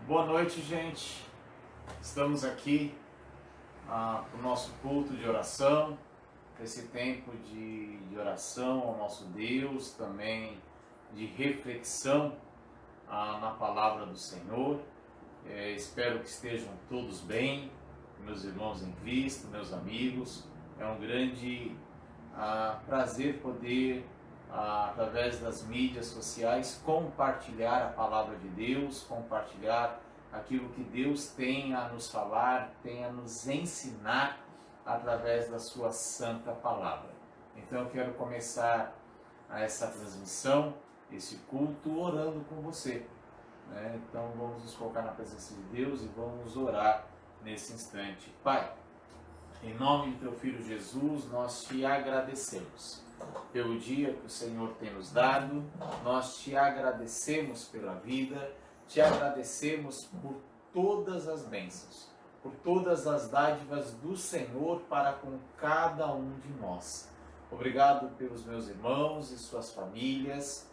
Boa noite, gente. Estamos aqui para o nosso culto de oração, esse tempo de oração ao nosso Deus, também de reflexão na palavra do Senhor. Espero que estejam todos bem, meus irmãos em Cristo, meus amigos. É um grande prazer poder, através das mídias sociais, compartilhar a palavra de Deus, compartilhar aquilo que Deus tem a nos falar, tem a nos ensinar através da sua santa palavra. Então eu quero começar essa transmissão, esse culto, orando com você, né? Então vamos nos colocar na presença de Deus e vamos orar nesse instante. Pai, em nome de teu Filho Jesus, nós te agradecemos pelo dia que o Senhor tem nos dado, nós te agradecemos pela vida, te agradecemos por todas as bênçãos, por todas as dádivas do Senhor para com cada um de nós. Obrigado pelos meus irmãos e suas famílias.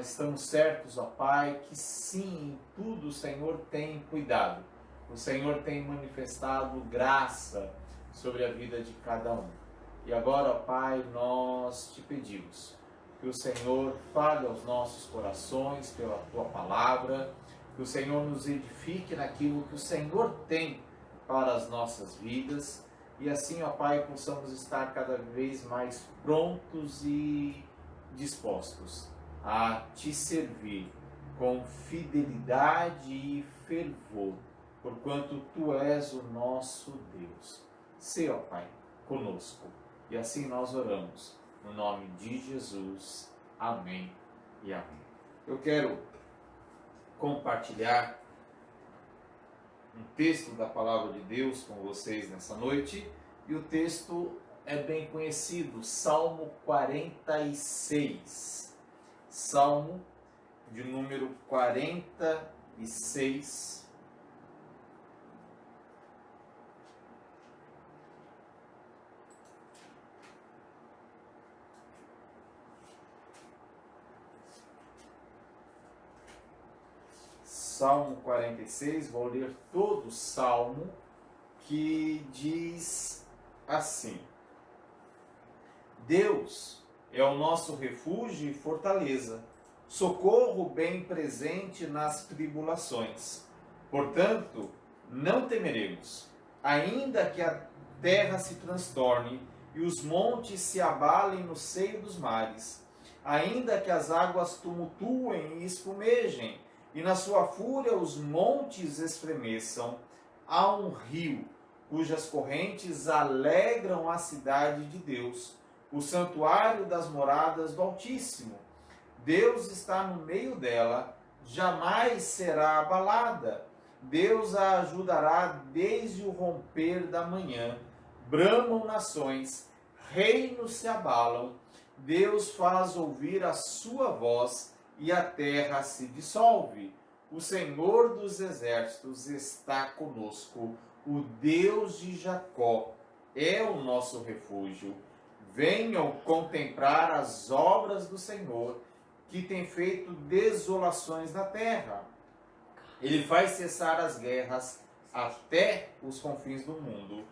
Estamos certos, ó Pai, que sim, em tudo o Senhor tem cuidado. O Senhor tem manifestado graça sobre a vida de cada um. E agora, ó Pai, nós te pedimos que o Senhor fale aos nossos corações pela Tua palavra, que o Senhor nos edifique naquilo que o Senhor tem para as nossas vidas, e assim, ó Pai, possamos estar cada vez mais prontos e dispostos a Te servir com fidelidade e fervor, porquanto Tu és o nosso Deus. Sê, ó Pai, conosco. E assim nós oramos, no nome de Jesus. Amém e amém. Eu quero compartilhar um texto da palavra de Deus com vocês nessa noite. E o texto é bem conhecido, Salmo 46. Salmo de número 46. Salmo 46, vou ler todo o Salmo, que diz assim: Deus é o nosso refúgio e fortaleza, socorro bem presente nas tribulações. Portanto, não temeremos, ainda que a terra se transtorne e os montes se abalem no seio dos mares, ainda que as águas tumultuem e espumejem, e na sua fúria os montes estremeçam. Há um rio cujas correntes alegram a cidade de Deus, o santuário das moradas do Altíssimo. Deus está no meio dela, jamais será abalada. Deus a ajudará desde o romper da manhã. Bramam nações, reinos se abalam. Deus faz ouvir a sua voz e a terra se dissolve. O Senhor dos exércitos está conosco. O Deus de Jacó é o nosso refúgio. Venham contemplar as obras do Senhor, que tem feito desolações na terra. Ele faz cessar as guerras até os confins do mundo.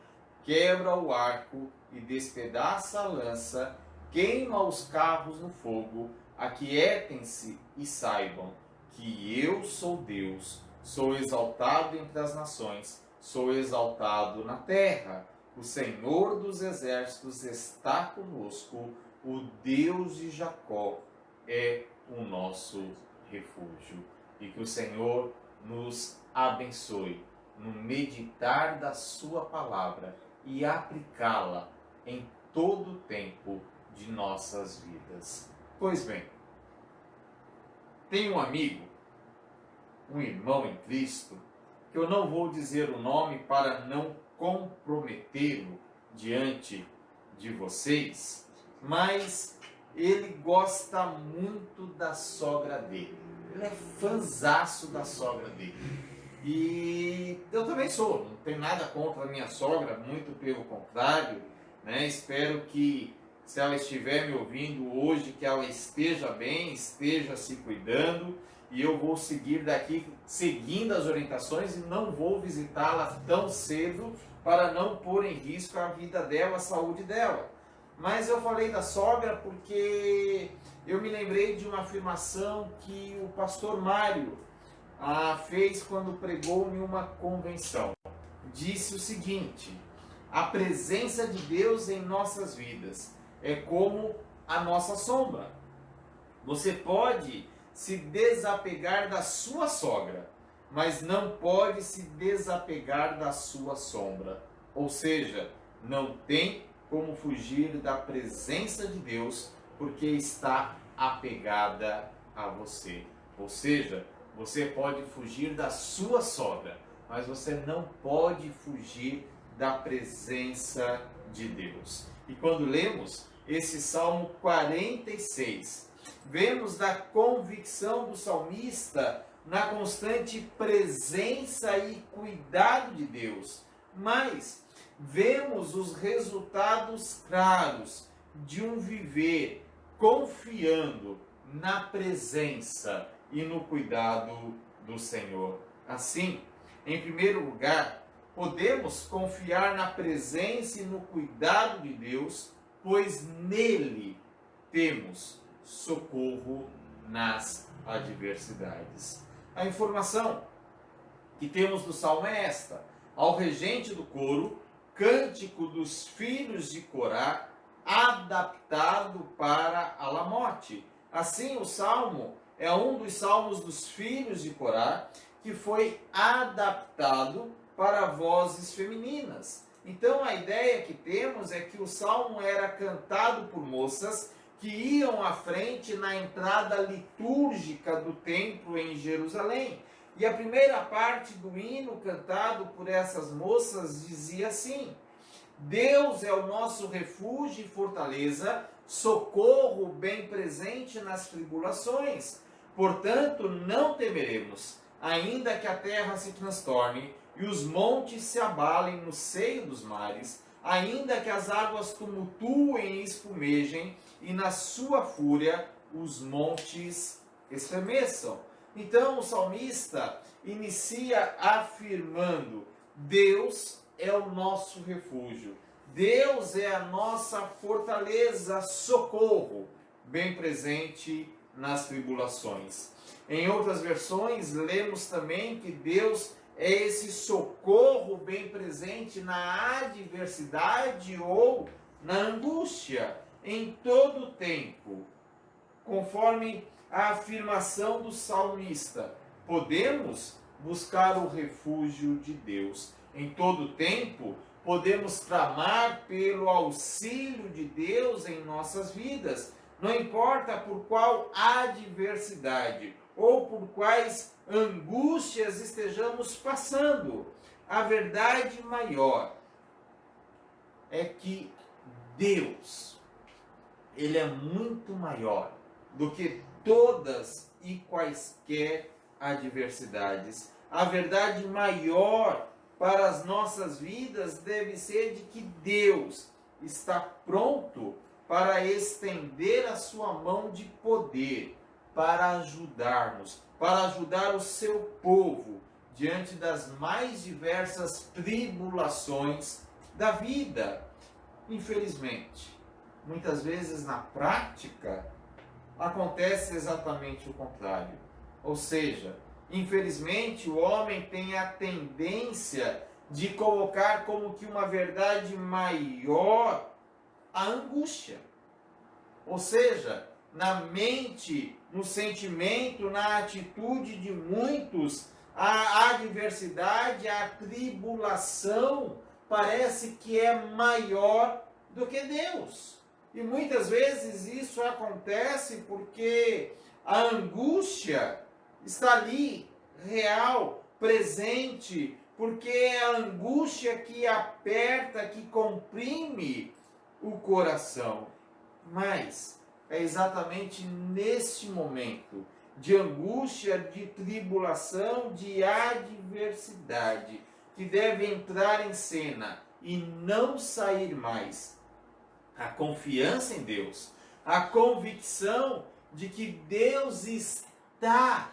Quebra o arco e despedaça a lança. Queima os carros no fogo. Aquietem-se e saibam que eu sou Deus, sou exaltado entre as nações, sou exaltado na terra. O Senhor dos exércitos está conosco, o Deus de Jacó é o nosso refúgio. E que o Senhor nos abençoe no meditar da sua palavra e aplicá-la em todo o tempo de nossas vidas. Pois bem, tenho um amigo, um irmão em Cristo, que eu não vou dizer o nome para não comprometê-lo diante de vocês, mas ele gosta muito da sogra dele. Ele é fãzaço da sogra dele. E eu também sou, não tenho nada contra a minha sogra, muito pelo contrário, né? Espero que, se ela estiver me ouvindo hoje, que ela esteja bem, esteja se cuidando e eu vou seguir daqui seguindo as orientações e não vou visitá-la tão cedo para não pôr em risco a vida dela, a saúde dela. Mas eu falei da sogra porque eu me lembrei de uma afirmação que o pastor Mário fez quando pregou em uma convenção. Disse o seguinte: a presença de Deus em nossas vidas é como a nossa sombra. Você pode se desapegar da sua sogra, mas não pode se desapegar da sua sombra. Ou seja, não tem como fugir da presença de Deus, porque está apegada a você. Ou seja, você pode fugir da sua sogra, mas você não pode fugir da presença de Deus. E quando lemos esse Salmo 46, vemos da convicção do salmista na constante presença e cuidado de Deus, mas vemos os resultados claros de um viver confiando na presença e no cuidado do Senhor. Assim, em primeiro lugar, podemos confiar na presença e no cuidado de Deus, pois nele temos socorro nas adversidades. A informação que temos do Salmo é esta: ao regente do coro, cântico dos filhos de Corá, adaptado para Alamote. Assim, o Salmo é um dos salmos dos filhos de Corá que foi adaptado para vozes femininas. Então, a ideia que temos é que o Salmo era cantado por moças que iam à frente na entrada litúrgica do templo em Jerusalém. E a primeira parte do hino cantado por essas moças dizia assim: Deus é o nosso refúgio e fortaleza, socorro bem presente nas tribulações. Portanto, não temeremos, ainda que a terra se transtorne e os montes se abalem no seio dos mares, ainda que as águas tumultuem e espumejem, e na sua fúria os montes estremeçam. Então o salmista inicia afirmando: Deus é o nosso refúgio, Deus é a nossa fortaleza, socorro, bem presente nas tribulações. Em outras versões, lemos também que Deus é esse socorro bem presente na adversidade ou na angústia, em todo o tempo. Conforme a afirmação do salmista, podemos buscar o refúgio de Deus. Em todo o tempo, podemos clamar pelo auxílio de Deus em nossas vidas. Não importa por qual adversidade ou por quais angústias estejamos passando, a verdade maior é que Deus, Ele é muito maior do que todas e quaisquer adversidades. A verdade maior para as nossas vidas deve ser de que Deus está pronto para estender a sua mão de poder, para ajudarmos, para ajudar o seu povo diante das mais diversas tribulações da vida. Infelizmente, muitas vezes na prática, acontece exatamente o contrário. Ou seja, infelizmente o homem tem a tendência de colocar como que uma verdade maior a angústia. Ou seja, na mente, no sentimento, na atitude de muitos, a adversidade, a tribulação parece que é maior do que Deus. E muitas vezes isso acontece porque a angústia está ali, real, presente, porque é a angústia que aperta, que comprime o coração. Mas é exatamente neste momento de angústia, de tribulação, de adversidade, que deve entrar em cena e não sair mais a confiança em Deus, a convicção de que Deus está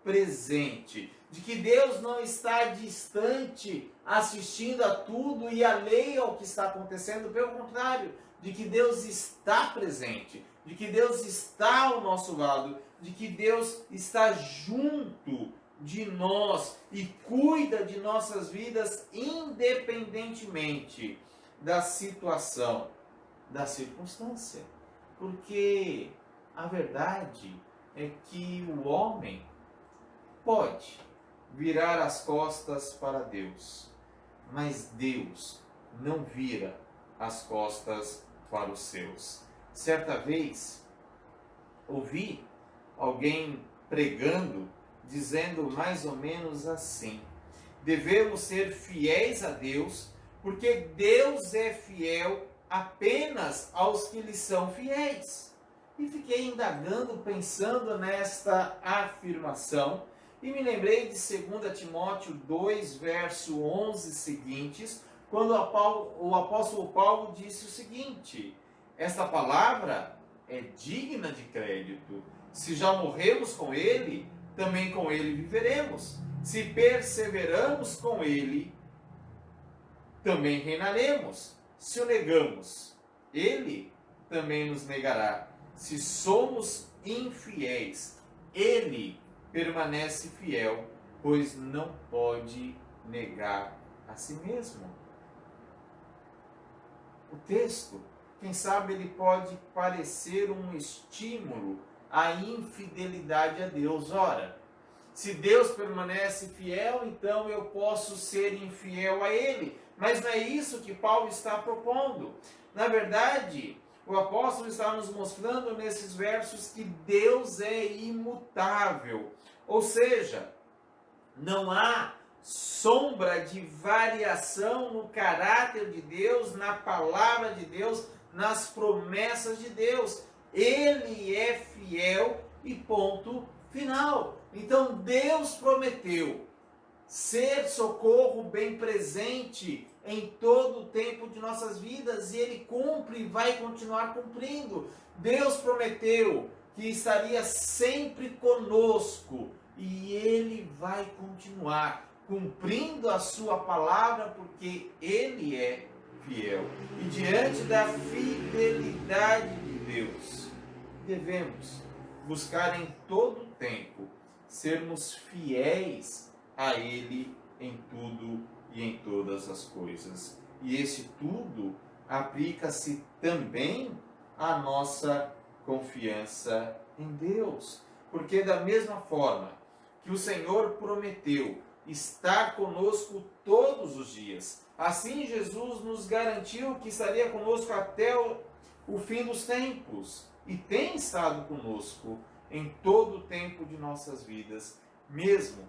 presente, de que Deus não está distante, assistindo a tudo e alheio ao que está acontecendo, pelo contrário, de que Deus está presente, de que Deus está ao nosso lado, de que Deus está junto de nós e cuida de nossas vidas independentemente da situação, da circunstância. Porque a verdade é que o homem pode virar as costas para Deus, mas Deus não vira as costas para os seus. Certa vez, ouvi alguém pregando, dizendo mais ou menos assim: devemos ser fiéis a Deus, porque Deus é fiel apenas aos que lhe são fiéis. E fiquei indagando, pensando nesta afirmação, e me lembrei de 2 Timóteo 2, verso 11 seguintes, quando o apóstolo Paulo disse o seguinte: esta palavra é digna de crédito. Se já morremos com ele, também com ele viveremos. Se perseveramos com ele, também reinaremos. Se o negamos, ele também nos negará. Se somos infiéis, ele permanece fiel, pois não pode negar a si mesmo. O texto, quem sabe, ele pode parecer um estímulo à infidelidade a Deus. Ora, se Deus permanece fiel, então eu posso ser infiel a Ele. Mas não é isso que Paulo está propondo. Na verdade, o apóstolo está nos mostrando nesses versos que Deus é imutável. Ou seja, não há sombra de variação no caráter de Deus, na palavra de Deus, nas promessas de Deus. Ele é fiel e ponto final. Então Deus prometeu ser socorro bem presente em todo o tempo de nossas vidas, e Ele cumpre e vai continuar cumprindo. Deus prometeu que estaria sempre conosco, e Ele vai continuar cumprindo a sua palavra, porque Ele é fiel. E diante da fidelidade de Deus, devemos buscar em todo o tempo sermos fiéis a Ele em tudo e em todas as coisas. E esse tudo aplica-se também à nossa confiança em Deus. Porque da mesma forma que o Senhor prometeu estar conosco todos os dias, assim Jesus nos garantiu que estaria conosco até o fim dos tempos. E tem estado conosco em todo o tempo de nossas vidas, mesmo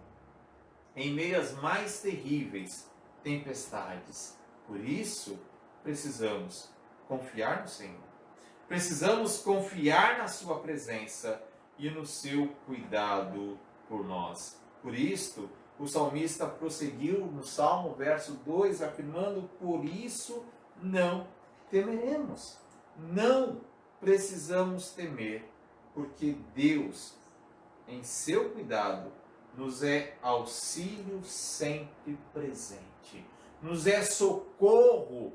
em meio às mais terríveis tempestades. Por isso, precisamos confiar no Senhor. Precisamos confiar na sua presença e no seu cuidado por nós. Por isto, o salmista prosseguiu no Salmo, verso 2, afirmando: por isso não temeremos. Não precisamos temer, porque Deus, em seu cuidado, nos é auxílio sempre presente, nos é socorro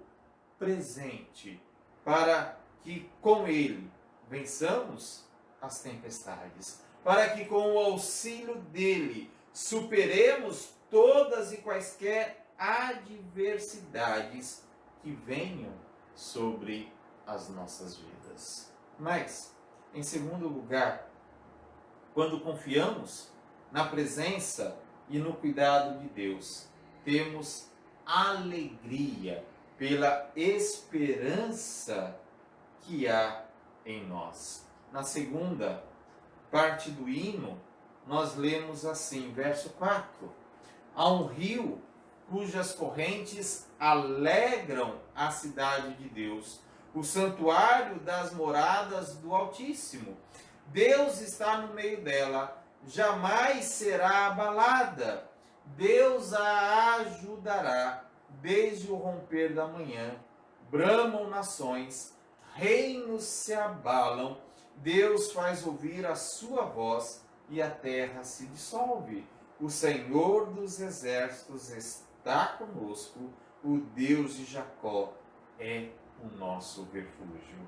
presente, para que com Ele vençamos as tempestades, para que com o auxílio dele superemos todas e quaisquer adversidades que venham sobre as nossas vidas. Mas, em segundo lugar, quando confiamos na presença e no cuidado de Deus, temos alegria pela esperança que há em nós. Na segunda parte do hino, nós lemos assim, verso 4: há um rio cujas correntes alegram a cidade de Deus, o santuário das moradas do Altíssimo. Deus está no meio dela, jamais será abalada. Deus a ajudará desde o romper da manhã. Bramam nações, reinos se abalam. Deus faz ouvir a sua voz e a terra se dissolve. O Senhor dos exércitos está conosco, o Deus de Jacó é o nosso refúgio.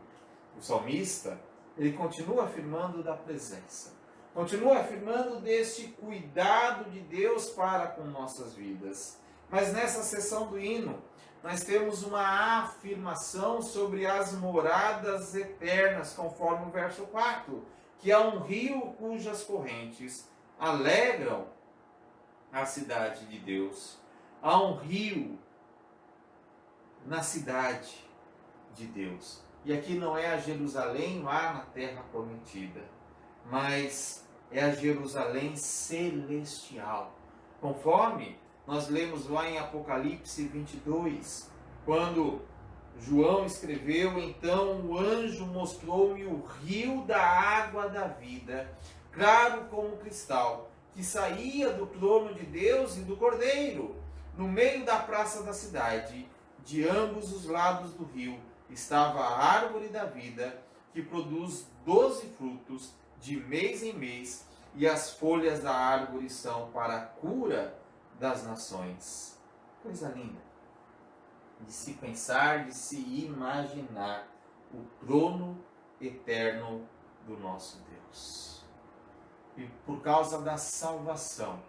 O salmista, ele continua afirmando da presença, continua afirmando deste cuidado de Deus para com nossas vidas. Mas nessa seção do hino, nós temos uma afirmação sobre as moradas eternas, conforme o verso 4, que há um rio cujas correntes alegram a cidade de Deus. Há um rio na cidade de Deus. E aqui não é a Jerusalém lá na terra prometida, mas é a Jerusalém celestial. Conforme nós lemos lá em Apocalipse 22, quando João escreveu: então o anjo mostrou-me o rio da água da vida, claro como cristal, que saía do trono de Deus e do Cordeiro. No meio da praça da cidade, de ambos os lados do rio, estava a árvore da vida, que produz 12 frutos, de mês em mês, e as folhas da árvore são para a cura das nações. Coisa linda de se pensar, de se imaginar o trono eterno do nosso Deus. E por causa da salvação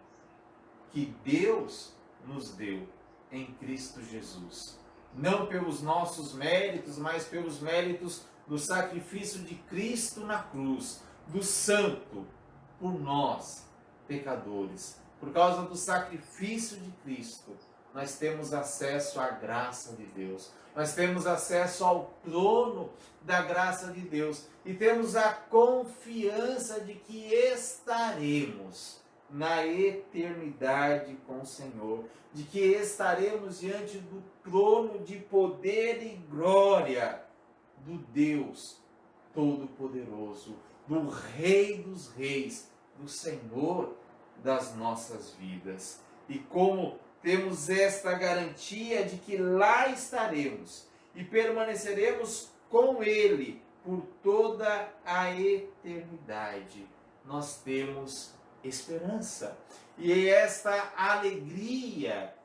que Deus nos deu em Cristo Jesus, não pelos nossos méritos, mas pelos méritos do sacrifício de Cristo na cruz, do Santo, por nós, pecadores. Por causa do sacrifício de Cristo, nós temos acesso à graça de Deus. Nós temos acesso ao trono da graça de Deus. E temos a confiança de que estaremos na eternidade com o Senhor. De que estaremos diante do trono de poder e glória do Deus Todo-Poderoso, do Rei dos Reis, do Senhor das nossas vidas. E como temos esta garantia de que lá estaremos e permaneceremos com Ele por toda a eternidade, nós temos esperança. E esta alegria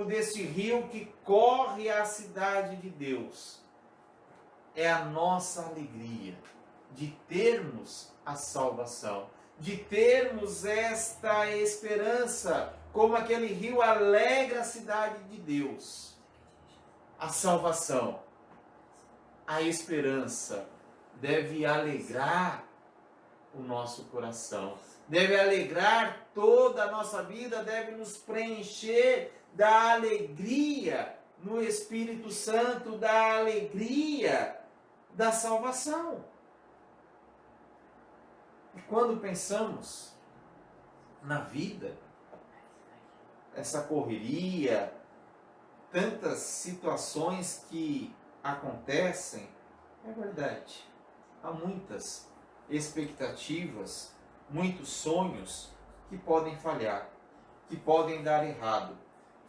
desse rio que corre à cidade de Deus é a nossa alegria de termos a salvação, de termos esta esperança, como aquele rio alegra a cidade de Deus. A salvação, a esperança deve alegrar o nosso coração, deve alegrar toda a nossa vida, deve nos preencher da alegria no Espírito Santo, da alegria da salvação. E quando pensamos na vida, essa correria, tantas situações que acontecem, é verdade, há muitas expectativas, muitos sonhos que podem falhar, que podem dar errado,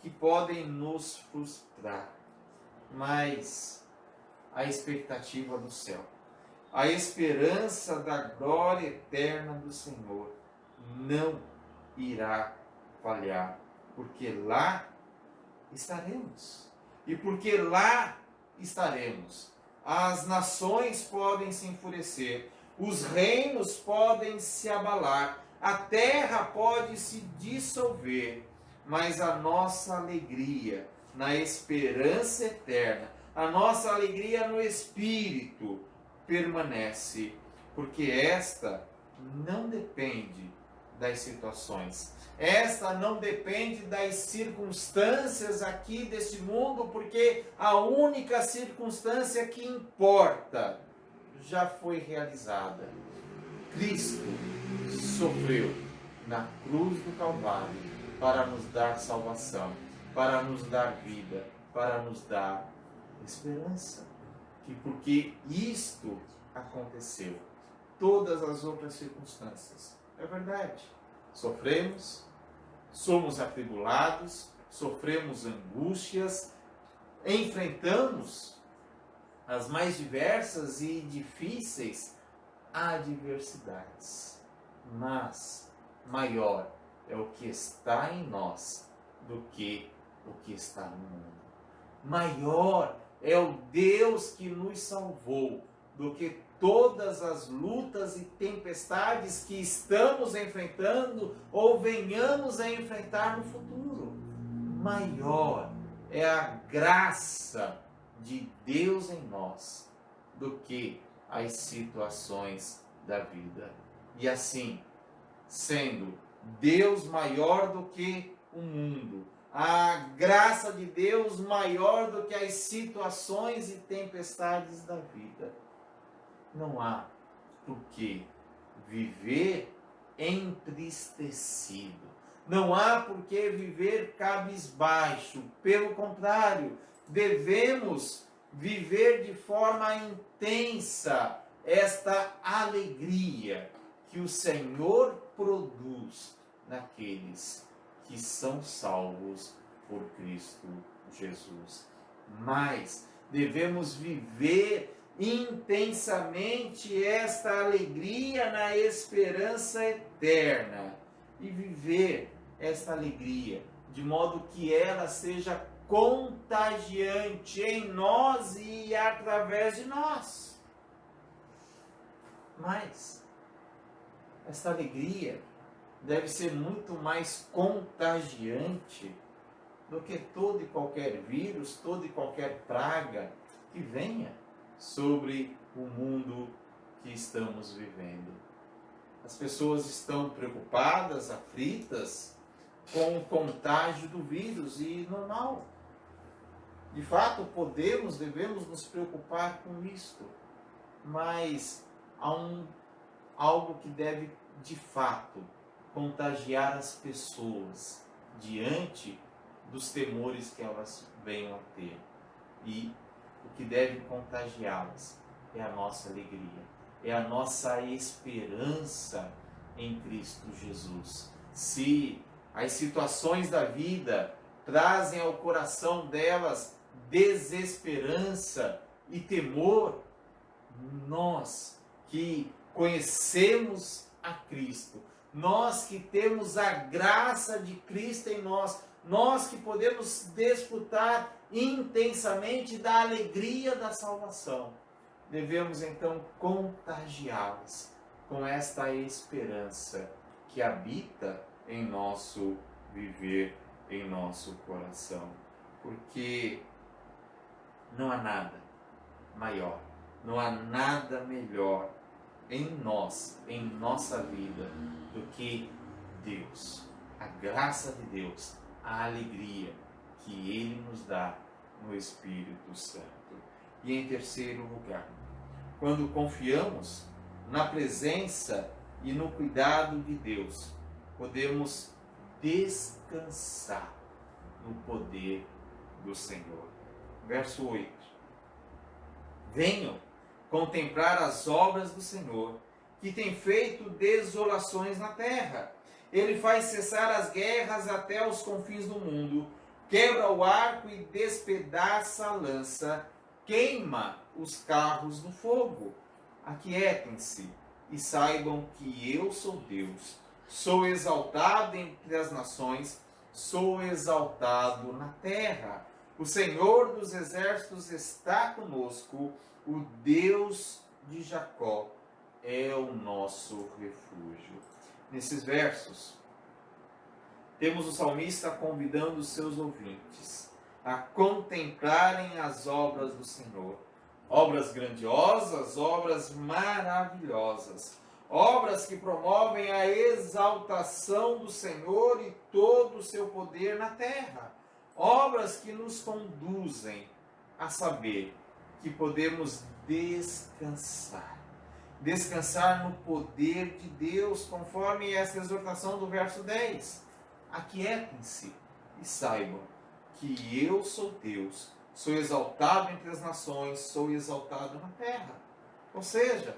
que podem nos frustrar. Mas a expectativa do céu, a esperança da glória eterna do Senhor não irá falhar, porque lá estaremos. E porque lá estaremos, as nações podem se enfurecer, os reinos podem se abalar, a terra pode se dissolver, mas a nossa alegria na esperança eterna, a nossa alegria no Espírito permanece, porque esta não depende das situações, esta não depende das circunstâncias aqui deste mundo, porque a única circunstância que importa já foi realizada. Cristo sofreu na cruz do Calvário para nos dar salvação, para nos dar vida, para nos dar esperança. E porque isto aconteceu, todas as outras circunstâncias, é verdade, sofremos, somos atribulados, sofremos angústias, enfrentamos as mais diversas e difíceis adversidades. mas maior é o que está em nós do que o que está no mundo. Maior é o Deus que nos salvou do que todas as lutas e tempestades que estamos enfrentando ou venhamos a enfrentar no futuro. Maior é a graça de Deus em nós do que as situações da vida. E assim, sendo Deus maior do que o mundo, a graça de Deus maior do que as situações e tempestades da vida, não há por que viver entristecido. Não há por que viver cabisbaixo. Pelo contrário, devemos viver de forma intensa esta alegria que o Senhor produz naqueles que são salvos por Cristo Jesus. Mas devemos viver intensamente esta alegria na esperança eterna e viver esta alegria de modo que ela seja contagiante em nós e através de nós. Mas esta alegria deve ser muito mais contagiante do que todo e qualquer vírus, toda e qualquer praga que venha sobre o mundo que estamos vivendo. As pessoas estão preocupadas, aflitas com o contágio do vírus e normal. De fato, devemos nos preocupar com isto, mas há algo que deve, de fato, contagiar as pessoas diante dos temores que elas venham a ter. E o que deve contagiá-las é a nossa alegria, é a nossa esperança em Cristo Jesus. Se as situações da vida trazem ao coração delas desesperança e temor, nós que conhecemos a Cristo, nós que temos a graça de Cristo em nós, nós que podemos desfrutar intensamente da alegria da salvação, devemos então contagiá-las com esta esperança que habita em nosso viver, em nosso coração. Porque não há nada maior, não há nada melhor em nós, em nossa vida, do que Deus, a graça de Deus, a alegria que Ele nos dá no Espírito Santo. E em terceiro lugar, quando confiamos na presença e no cuidado de Deus, podemos descansar no poder do Senhor. Verso 8. Venham contemplar as obras do Senhor, que tem feito desolações na terra. Ele faz cessar as guerras até os confins do mundo, quebra o arco e despedaça a lança, queima os carros no fogo. Aquietem-se e saibam que eu sou Deus. Sou exaltado entre as nações, sou exaltado na terra. O Senhor dos exércitos está conosco, o Deus de Jacó é o nosso refúgio. Nesses versos, temos o salmista convidando os seus ouvintes a contemplarem as obras do Senhor. Obras grandiosas, obras maravilhosas. Obras que promovem a exaltação do Senhor e todo o seu poder na terra. Obras que nos conduzem a saber que podemos descansar. Descansar no poder de Deus, conforme essa exortação do verso 10. Aquietem-se e saibam que eu sou Deus, sou exaltado entre as nações, sou exaltado na terra. Ou seja,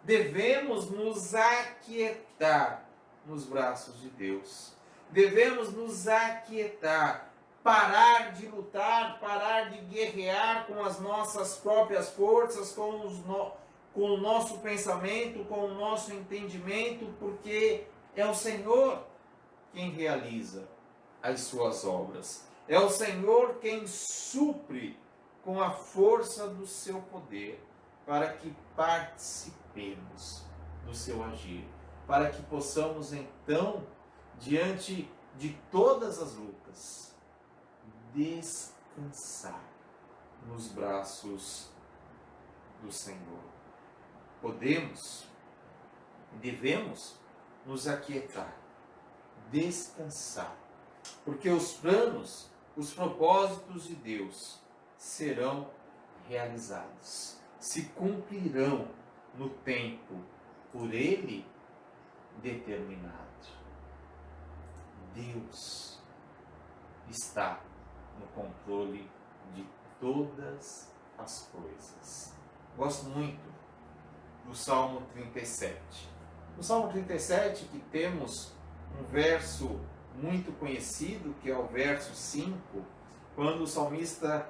devemos nos aquietar nos braços de Deus. Devemos nos aquietar, parar de lutar, parar de guerrear com as nossas próprias forças, com o nosso pensamento, com o nosso entendimento, porque é o Senhor quem realiza as suas obras. É o Senhor quem supre com a força do seu poder, para que participemos do seu agir, para que possamos então, diante de todas as lutas, descansar nos braços do Senhor. Podemos e devemos nos aquietar, descansar, porque os planos, os propósitos de Deus serão realizados, se cumprirão no tempo por Ele determinado. Deus está no controle de todas as coisas. Gosto muito do Salmo 37. No Salmo 37 que temos um verso muito conhecido, que é o verso 5, quando o salmista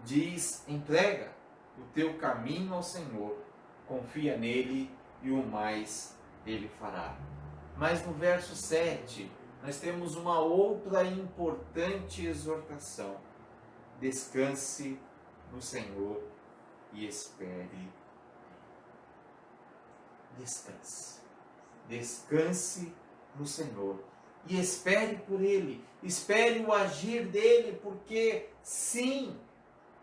diz: entrega o teu caminho ao Senhor, confia nele e o mais ele fará. Mas no verso 7, nós temos uma outra importante exortação: descanse no Senhor e espere. Descanse. Descanse no Senhor e espere por Ele. Espere o agir dEle, porque sim,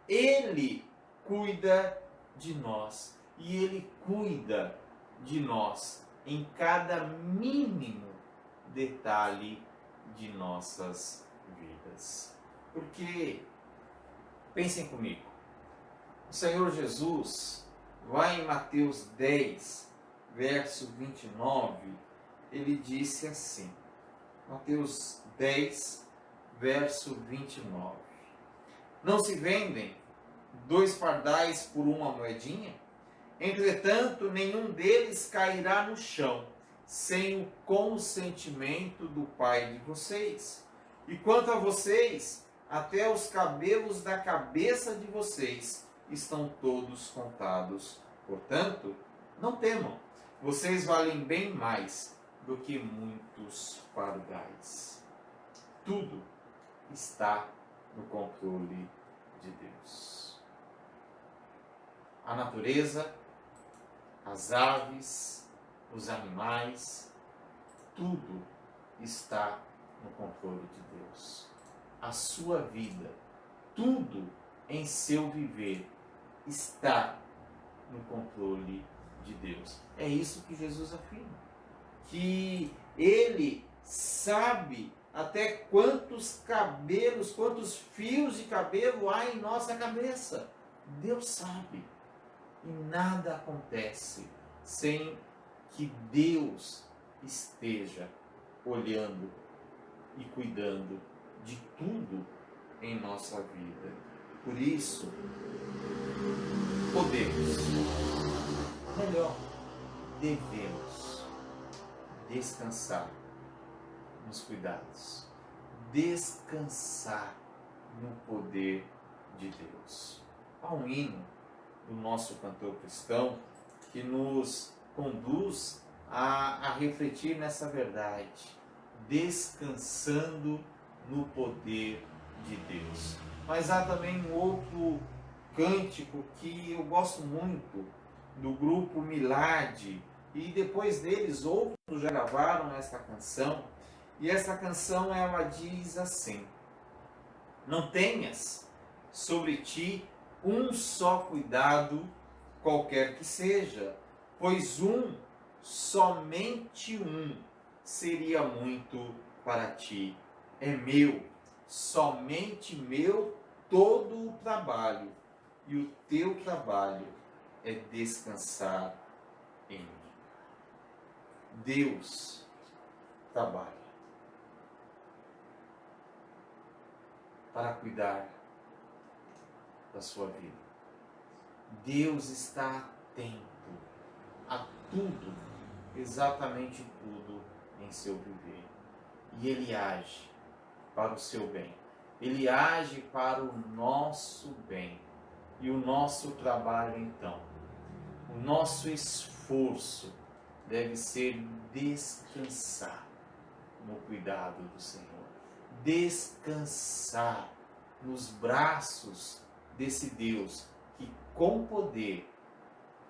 Ele cuida de nós. E Ele cuida de nós em cada mínimo detalhe de nossas vidas. Porque, pensem comigo, o Senhor Jesus, lá em Mateus 10, verso 29, ele disse assim, Mateus 10, verso 29, não se vendem 2 pardais por uma moedinha? Entretanto, nenhum deles cairá no chão, sem o consentimento do Pai de vocês. E quanto a vocês, até os cabelos da cabeça de vocês estão todos contados. Portanto, não temam, vocês valem bem mais do que muitos pardais. Tudo está no controle de Deus. A natureza, as aves, os animais, tudo está no controle de Deus. A sua vida, tudo em seu viver está no controle de Deus. É isso que Jesus afirma, que Ele sabe até quantos cabelos, quantos fios de cabelo há em nossa cabeça. Deus sabe. E nada acontece sem que Deus esteja olhando e cuidando de tudo em nossa vida. Por isso, podemos, melhor, devemos descansar nos cuidados, descansar no poder de Deus. Há um hino do nosso cantor cristão que nos conduz a refletir nessa verdade, descansando no poder de Deus. Mas há também um outro cântico que eu gosto muito, do grupo Milad, e depois deles outros já gravaram esta canção, e essa canção ela diz assim: não tenhas sobre ti um só cuidado, qualquer que seja, pois somente um, seria muito para ti. É meu, somente meu, todo o trabalho, e o teu trabalho é descansar em mim. Deus trabalha para cuidar da sua vida. Deus está atento a tudo, exatamente tudo em seu viver. E Ele age para o seu bem. Ele age para o nosso bem. E o nosso trabalho, então, O nosso esforço deve ser descansar no cuidado do Senhor. Descansar nos braços desse Deus que com poder,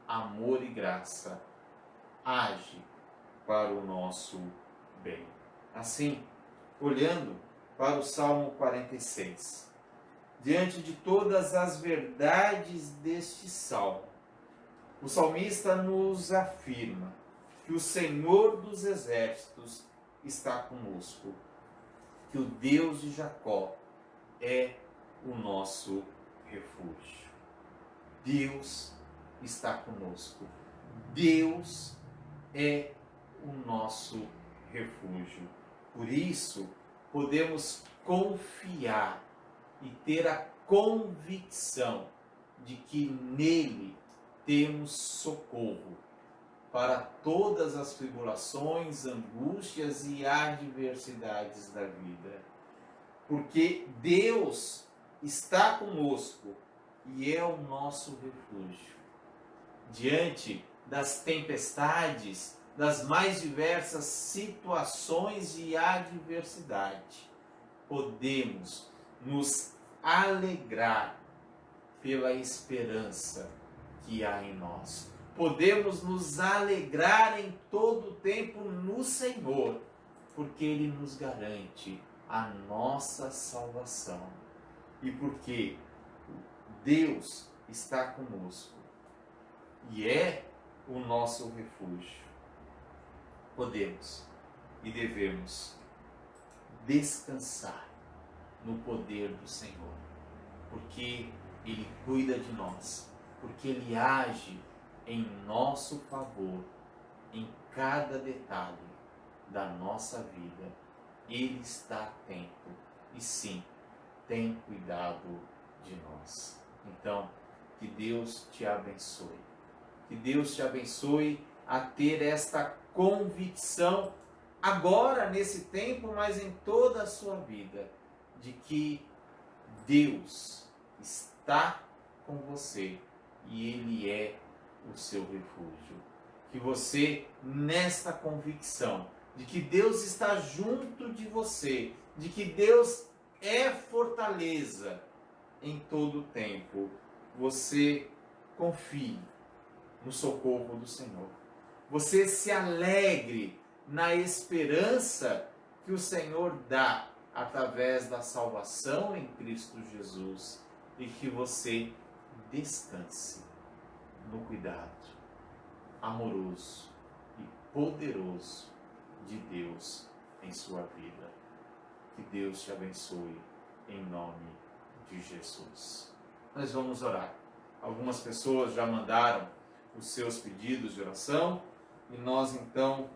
amor e graça age para o nosso bem. Assim, olhando para o Salmo 46, diante de todas as verdades deste salmo, o salmista nos afirma que o Senhor dos exércitos está conosco, que o Deus de Jacó é o nosso refúgio. Deus está conosco. Deus é o nosso refúgio. Por isso, podemos confiar e ter a convicção de que nele temos socorro para todas as tribulações, angústias e adversidades da vida. Porque Deus está conosco e é o nosso refúgio. Diante das tempestades, das mais diversas situações de adversidade, podemos nos alegrar pela esperança que há em nós. Podemos nos alegrar em todo o tempo no Senhor, porque Ele nos garante a nossa salvação. E porque Deus está conosco e é o nosso refúgio, podemos e devemos descansar no poder do Senhor, porque Ele cuida de nós, porque Ele age em nosso favor, em cada detalhe da nossa vida. Ele está atento e sim, tem cuidado de nós. Então, que Deus te abençoe. Que Deus te abençoe a ter esta convicção agora, nesse tempo, mas em toda a sua vida, de que Deus está com você e Ele é o seu refúgio. Que você, nesta convicção de que Deus está junto de você, de que Deus é fortaleza em todo o tempo, você confie no socorro do Senhor. Você se alegre na esperança que o Senhor dá através da salvação em Cristo Jesus e que você descanse no cuidado amoroso e poderoso de Deus em sua vida. Que Deus te abençoe em nome de Jesus. Nós vamos orar. Algumas pessoas já mandaram os seus pedidos de oração e nós então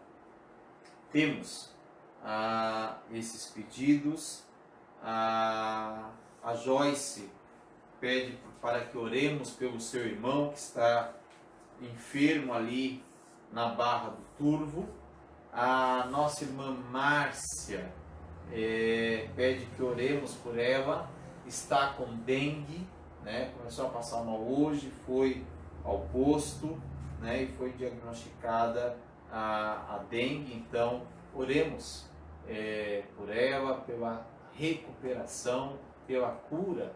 temos esses pedidos. A Joyce pede para que oremos pelo seu irmão que está enfermo ali na Barra do Turvo. A nossa irmã Márcia pede que oremos por ela, está com dengue, né? Começou a passar mal hoje, foi ao posto, né? E foi diagnosticada a dengue. Então oremos por ela, pela recuperação, pela cura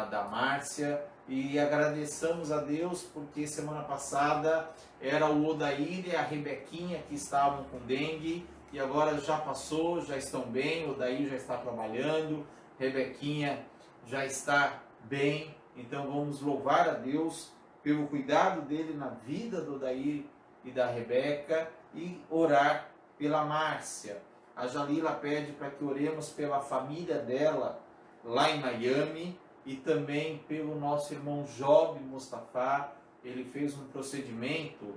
da Márcia, e agradeçamos a Deus porque semana passada era o Odair e a Rebequinha que estavam com dengue e agora já passou, já estão bem. O Odair já está trabalhando, Rebequinha já está bem. Então vamos louvar a Deus pelo cuidado dele na vida do Odair e da Rebeca e orar pela Márcia. A Jalila pede para que oremos pela família dela lá em Miami e também pelo nosso irmão Job Mustafa. Ele fez um procedimento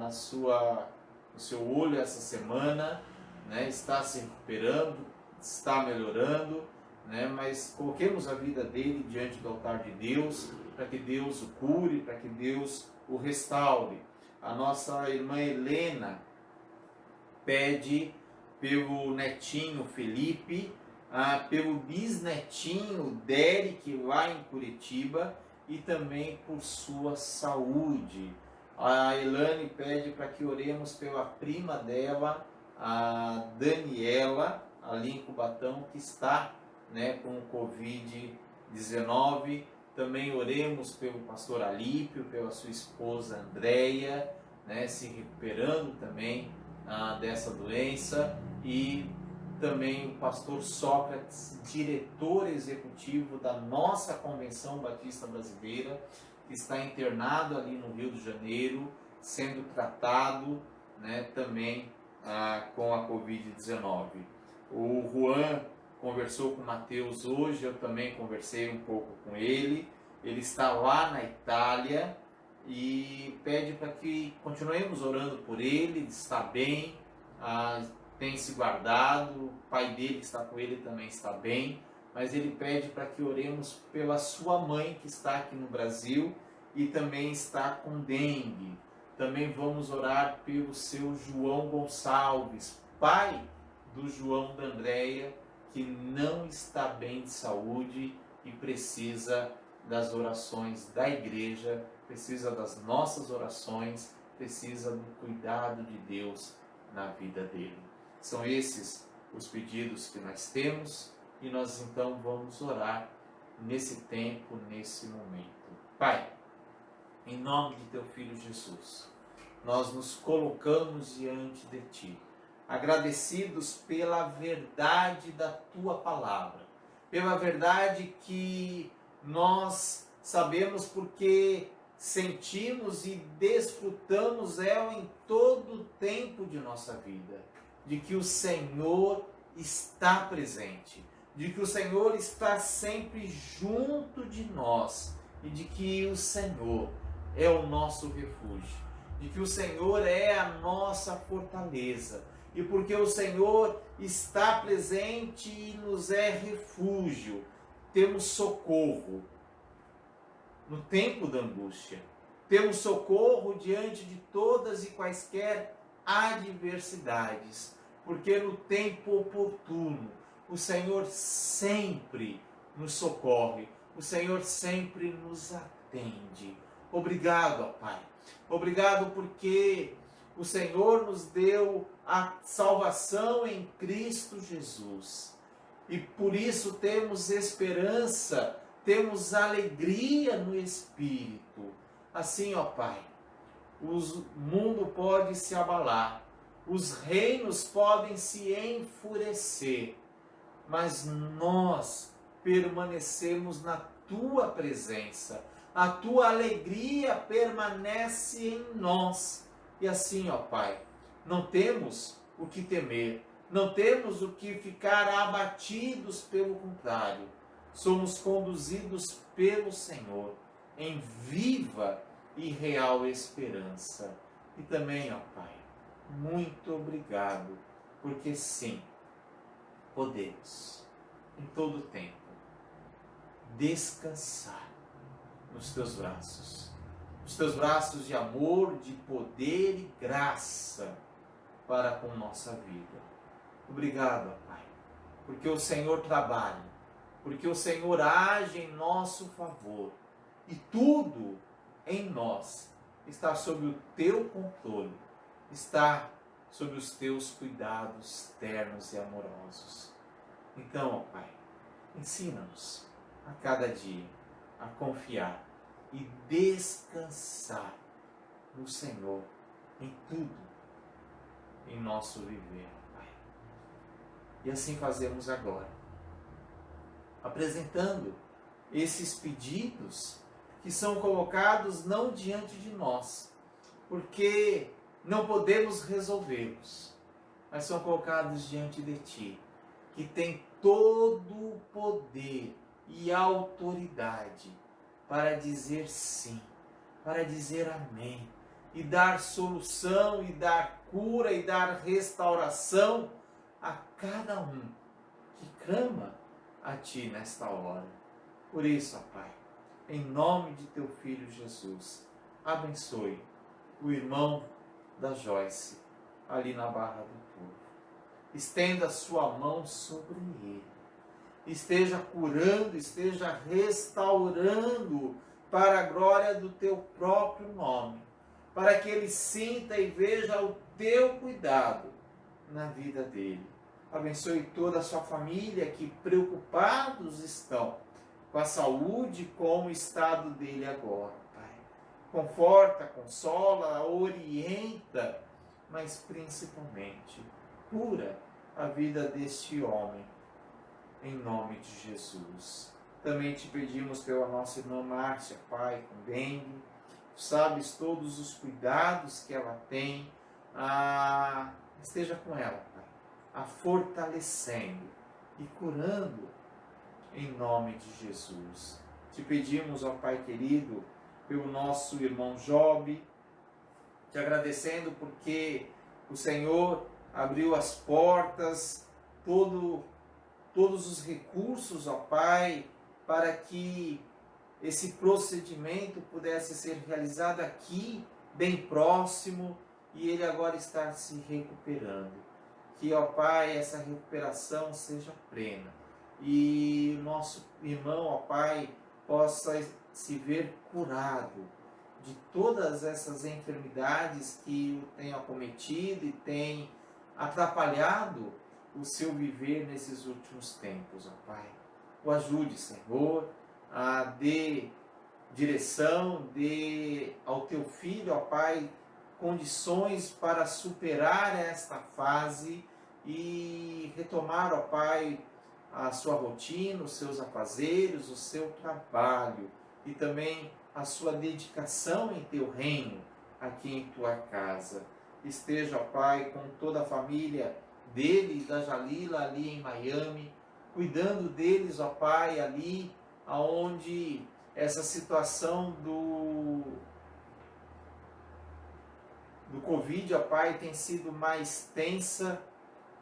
no seu olho essa semana, né? Está se recuperando, está melhorando, né? Mas coloquemos a vida dele diante do altar de Deus, para que Deus o cure, para que Deus o restaure. A nossa irmã Helena pede pelo netinho Felipe, pelo bisnetinho Derek lá em Curitiba e também por sua saúde. A Elane pede para que oremos pela prima dela, a Daniela, ali em Cubatão, que está, com o Covid-19. Também oremos pelo pastor Alípio, pela sua esposa Andréia, se recuperando também dessa doença, e também o pastor Sócrates, diretor executivo da nossa Convenção Batista Brasileira, que está internado ali no Rio de Janeiro, sendo tratado, também com a Covid-19. O Juan conversou com o Mateus hoje, eu também conversei um pouco com ele. Ele está lá na Itália e pede para que continuemos orando por ele. Ele está bem, tem se guardado, o pai dele que está com ele também está bem, mas ele pede para que oremos pela sua mãe que está aqui no Brasil e também está com dengue. Também vamos orar pelo seu João Gonçalves, pai do João da Andréia, que não está bem de saúde e precisa das orações da igreja, precisa das nossas orações, precisa do cuidado de Deus na vida dele. São esses os pedidos que nós temos e nós então vamos orar nesse tempo, nesse momento. Pai, em nome de teu Filho Jesus, nós nos colocamos diante de ti, agradecidos pela verdade da tua palavra, pela verdade que nós sabemos porque sentimos e desfrutamos ela em todo o tempo de nossa vida, de que o Senhor está presente, de que o Senhor está sempre junto de nós e de que o Senhor é o nosso refúgio, de que o Senhor é a nossa fortaleza. E porque o Senhor está presente e nos é refúgio, temos socorro no tempo da angústia, temos socorro diante de todas e quaisquer adversidades, porque no tempo oportuno o Senhor sempre nos socorre, o Senhor sempre nos atende. Obrigado, ó Pai. Obrigado porque o Senhor nos deu a salvação em Cristo Jesus. E por isso temos esperança, temos alegria no Espírito. Assim, ó Pai, o mundo pode se abalar, os reinos podem se enfurecer, mas nós permanecemos na Tua presença. A Tua alegria permanece em nós. E assim, ó Pai, não temos o que temer, não temos o que ficar abatidos, pelo contrário, somos conduzidos pelo Senhor em viva e real esperança. E também, ó Pai, muito obrigado, porque sim, podemos, em todo o tempo, descansar nos Teus braços. Os Teus braços de amor, de poder e graça para com nossa vida. Obrigado, Pai, porque o Senhor trabalha, porque o Senhor age em nosso favor e tudo em nós está sob o Teu controle, está sob os Teus cuidados ternos e amorosos. Então, ó Pai, ensina-nos a cada dia a confiar e descansar no Senhor em tudo, em nosso viver, Pai. E assim fazemos agora, apresentando esses pedidos que são colocados não diante de nós, porque não podemos resolvê-los, mas são colocados diante de Ti, que tem todo o poder e autoridade para dizer sim, para dizer amém, e dar solução, e dar cura, e dar restauração a cada um que clama a Ti nesta hora. Por isso, ó Pai, em nome de Teu Filho Jesus, abençoe o irmão da Joyce, ali na Barra do Povo. Estenda a sua mão sobre ele. Esteja curando, esteja restaurando para a glória do teu próprio nome, para que ele sinta e veja o teu cuidado na vida dele. Abençoe toda a sua família que preocupados estão com a saúde, com o estado dele agora, Pai. Conforta, consola, orienta, mas principalmente cura a vida deste homem, em nome de Jesus. Também te pedimos pela nossa irmã Márcia, Pai, com dengue. Tu sabes todos os cuidados que ela tem. Esteja com ela, Pai, a fortalecendo e curando, em nome de Jesus. Te pedimos, ó Pai querido, pelo nosso irmão Job, te agradecendo porque o Senhor abriu as portas, todos os recursos, ó Pai, para que esse procedimento pudesse ser realizado aqui, bem próximo, e ele agora está se recuperando. Que, ó Pai, essa recuperação seja plena e o nosso irmão, ó Pai, possa se ver curado de todas essas enfermidades que o têm acometido e têm atrapalhado o seu viver nesses últimos tempos, ó Pai. O ajude, Senhor, a dê direção, dê ao teu filho, ó Pai, condições para superar esta fase e retomar, ó Pai, a sua rotina, os seus afazeres, o seu trabalho e também a sua dedicação em teu reino, aqui em tua casa. Esteja, ó Pai, com toda a família dele e da Jalila ali em Miami, cuidando deles, ó Pai, ali aonde essa situação do Covid, ó Pai, tem sido mais tensa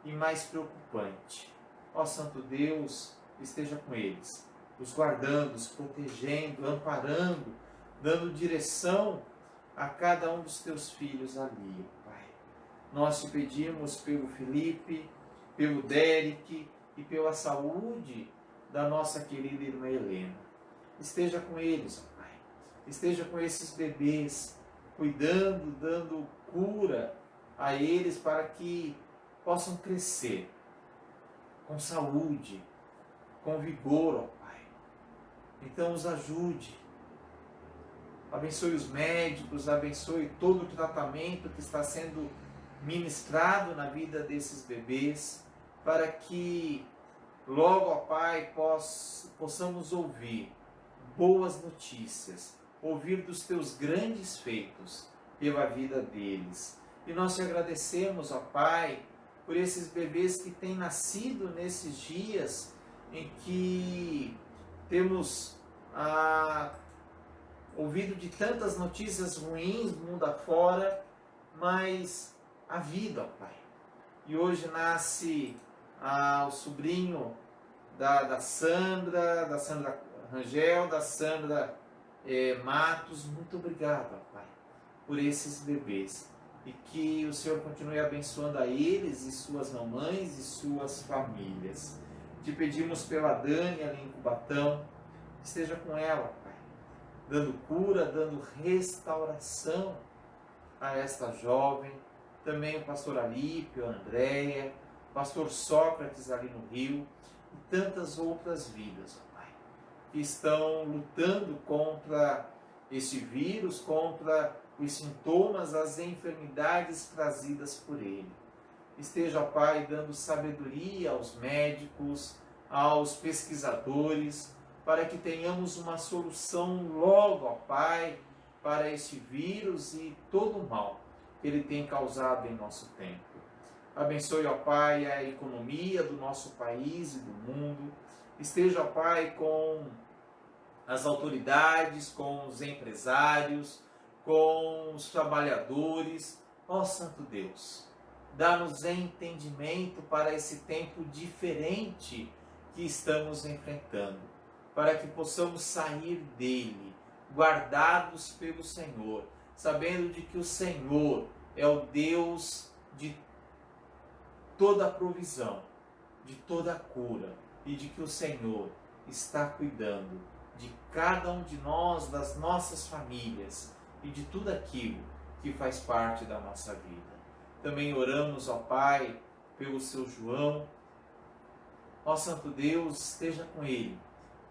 e mais preocupante. Ó Santo Deus, esteja com eles, os guardando, os protegendo, amparando, dando direção a cada um dos teus filhos ali, ó Pai. Nós te pedimos pelo Felipe, pelo Derek e pela saúde da nossa querida irmã Helena. Esteja com eles, ó Pai. Esteja com esses bebês, cuidando, dando cura a eles para que possam crescer com saúde, com vigor, ó Pai. Então os ajude. Abençoe os médicos, abençoe todo o tratamento que está sendo ministrado na vida desses bebês, para que logo, ó Pai, possamos ouvir boas notícias, ouvir dos teus grandes feitos pela vida deles. E nós te agradecemos, ó Pai, por esses bebês que têm nascido nesses dias em que temos ouvido de tantas notícias ruins mundo afora, mas a vida, ó Pai. E hoje nasce o sobrinho da Sandra Rangel, da Sandra Matos. Muito obrigado, ó Pai, por esses bebês. E que o Senhor continue abençoando a eles e suas mamães e suas famílias. Te pedimos pela Dani ali em Cubatão, esteja com ela, Pai, dando cura, dando restauração a esta jovem. Também o pastor Alípio, a Andréia, o pastor Sócrates ali no Rio e tantas outras vidas, ó Pai, que estão lutando contra este vírus, contra os sintomas, as enfermidades trazidas por ele. Esteja, ó Pai, dando sabedoria aos médicos, aos pesquisadores, para que tenhamos uma solução logo, ó Pai, para este vírus e todo o mal que ele tem causado em nosso tempo. Abençoe, ó Pai, a economia do nosso país e do mundo. Esteja, ó Pai, com as autoridades, com os empresários, com os trabalhadores. Ó Santo Deus, dá-nos entendimento para esse tempo diferente que estamos enfrentando, para que possamos sair dele, guardados pelo Senhor, sabendo de que o Senhor é o Deus de toda a provisão, de toda a cura, e de que o Senhor está cuidando de cada um de nós, das nossas famílias e de tudo aquilo que faz parte da nossa vida. Também oramos, ó Pai, pelo seu João. Ó Santo Deus, esteja com ele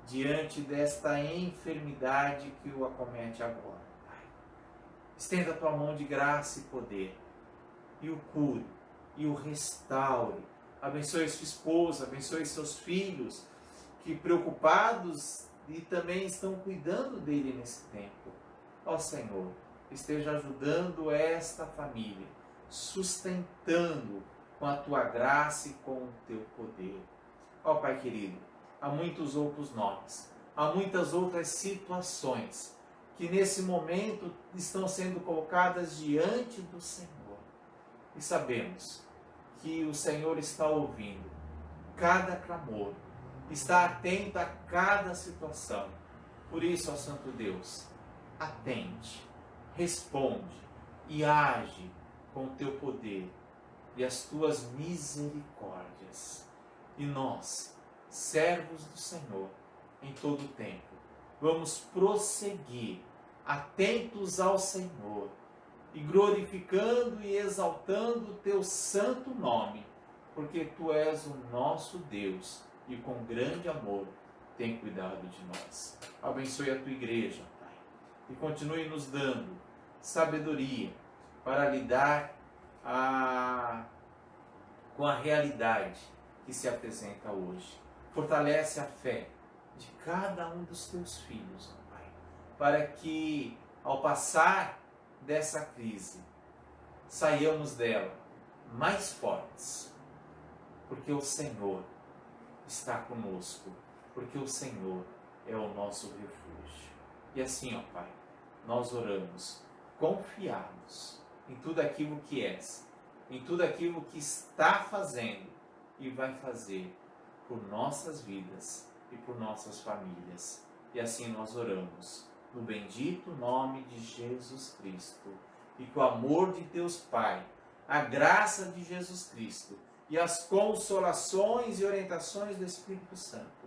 diante desta enfermidade que o acomete agora, Pai. Estenda a tua mão de graça e poder e o cure e o restaure. Abençoe sua esposa, abençoe seus filhos, que preocupados e também estão cuidando dele nesse tempo. Ó Senhor, esteja ajudando esta família, sustentando com a tua graça e com o teu poder. Ó Pai querido, há muitos outros nomes, há muitas outras situações que nesse momento estão sendo colocadas diante do Senhor. E sabemos que o Senhor está ouvindo cada clamor, está atento a cada situação. Por isso, ó Santo Deus, atende, responde e age com o teu poder e as tuas misericórdias. E nós, servos do Senhor, em todo o tempo, vamos prosseguir, atentos ao Senhor, e glorificando e exaltando o teu santo nome, porque tu és o nosso Deus e com grande amor tem cuidado de nós. Abençoe a tua igreja, Pai, e continue nos dando sabedoria para lidar com a realidade que se apresenta hoje. Fortalece a fé de cada um dos teus filhos, ó Pai, para que ao passar dessa crise saiamos dela mais fortes, porque o Senhor está conosco, porque o Senhor é o nosso refúgio. E assim, ó Pai, nós oramos confiados em tudo aquilo que és, em tudo aquilo que está fazendo e vai fazer por nossas vidas e por nossas famílias. E assim nós oramos no bendito nome de Jesus Cristo, e que o amor de Deus Pai, a graça de Jesus Cristo e as consolações e orientações do Espírito Santo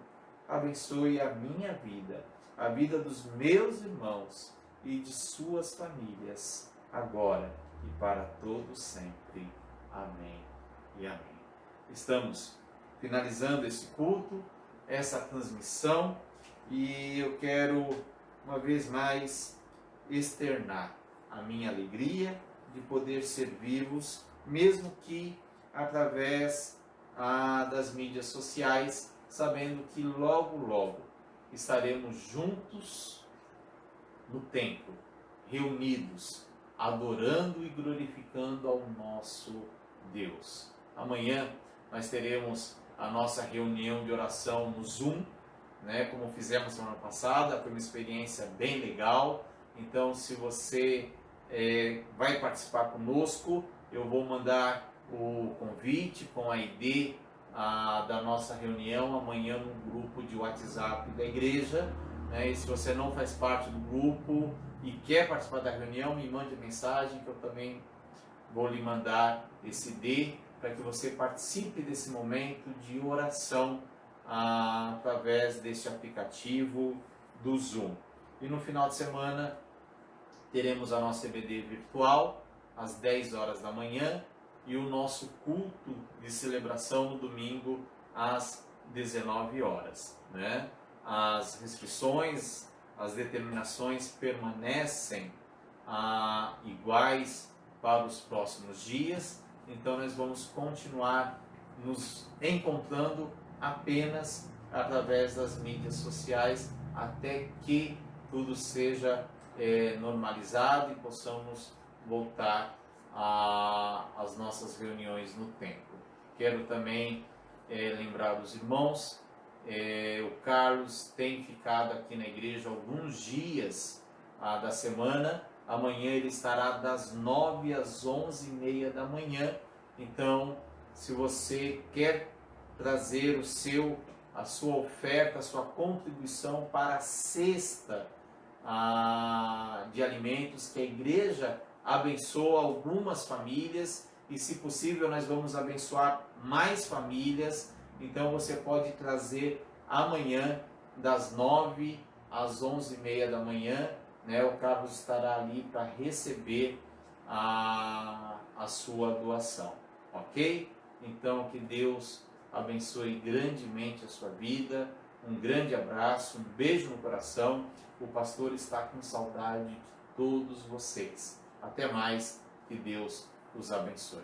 abençoe a minha vida, a vida dos meus irmãos e de suas famílias, agora e para todo sempre. Amém e amém. Estamos finalizando esse culto, essa transmissão, e eu quero uma vez mais externar a minha alegria de poder servi-los, mesmo que através das mídias sociais, sabendo que logo, logo estaremos juntos no templo, reunidos, adorando e glorificando ao nosso Deus. Amanhã nós teremos a nossa reunião de oração no Zoom, como fizemos semana passada. Foi uma experiência bem legal. Então, se você vai participar conosco, eu vou mandar o convite com a ID da nossa reunião amanhã no grupo de WhatsApp da igreja. E se você não faz parte do grupo e quer participar da reunião, me mande mensagem que eu também vou lhe mandar esse ID para que você participe desse momento de oração através deste aplicativo do Zoom. E no final de semana teremos a nossa EBD virtual às 10 horas da manhã e o nosso culto de celebração no domingo às 19 horas. As restrições, as determinações permanecem iguais para os próximos dias, então nós vamos continuar nos encontrando apenas através das mídias sociais até que tudo seja normalizado e possamos voltar às nossas reuniões no templo. Quero também lembrar os irmãos, o Carlos tem ficado aqui na igreja alguns dias da semana. Amanhã ele estará das 9 às 11h30 da manhã. Então, se você quer trazer a sua oferta, a sua contribuição para a cesta de alimentos que a igreja abençoa algumas famílias, e se possível nós vamos abençoar mais famílias. Então você pode trazer amanhã das 9 às 11h30 da manhã, né, o Carlos estará ali para receber a sua doação, ok? Então, que Deus abençoe grandemente a sua vida, um grande abraço, um beijo no coração, o pastor está com saudade de todos vocês. Até mais, que Deus os abençoe.